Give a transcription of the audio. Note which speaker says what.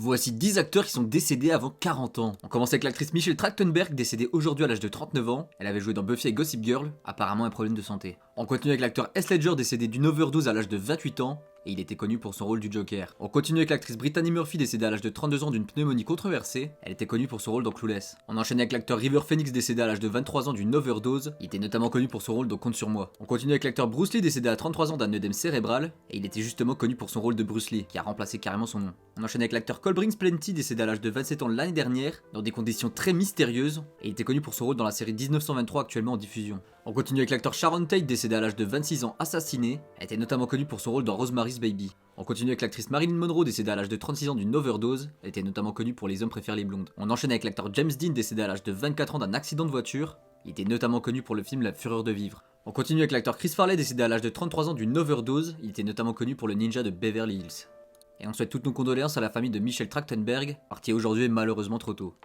Speaker 1: Voici 10 acteurs qui sont décédés avant 40 ans. On commence avec l'actrice Michelle Trachtenberg, décédée aujourd'hui à l'âge de 39 ans. Elle avait joué dans Buffy et Gossip Girl, apparemment un problème de santé. On continue avec l'acteur Heath Ledger, décédé d'une overdose à l'âge de 28 ans. Et il était connu pour son rôle du Joker. On continue avec l'actrice Brittany Murphy, décédée à l'âge de 32 ans d'une pneumonie controversée. Elle était connue pour son rôle dans Clueless. On enchaîne avec l'acteur River Phoenix, décédé à l'âge de 23 ans d'une overdose. Il était notamment connu pour son rôle dans Compte sur moi. On continue avec l'acteur Bruce Lee, décédé à 33 ans d'un œdème cérébral. Et il était justement connu pour son rôle de Bruce Lee, qui a remplacé carrément son nom. On enchaîne avec l'acteur Cole Brings Plenty, décédé à l'âge de 27 ans l'année dernière, dans des conditions très mystérieuses. Et il était connu pour son rôle dans la série 1923 actuellement en diffusion. On continue avec l'acteur Sharon Tate, décédé à l'âge de 26 ans assassiné. Elle était notamment connue pour son rôle dans Rosemary's Baby. On continue avec l'actrice Marilyn Monroe, décédée à l'âge de 36 ans d'une overdose. Elle était notamment connue pour Les hommes préfèrent les blondes. On enchaîne avec l'acteur James Dean, décédé à l'âge de 24 ans d'un accident de voiture. Il était notamment connu pour le film La fureur de vivre. On continue avec l'acteur Chris Farley, décédé à l'âge de 33 ans d'une overdose. Il était notamment connu pour le ninja de Beverly Hills. Et on souhaite toutes nos condoléances à la famille de Michelle Trachtenberg, partie aujourd'hui malheureusement trop tôt.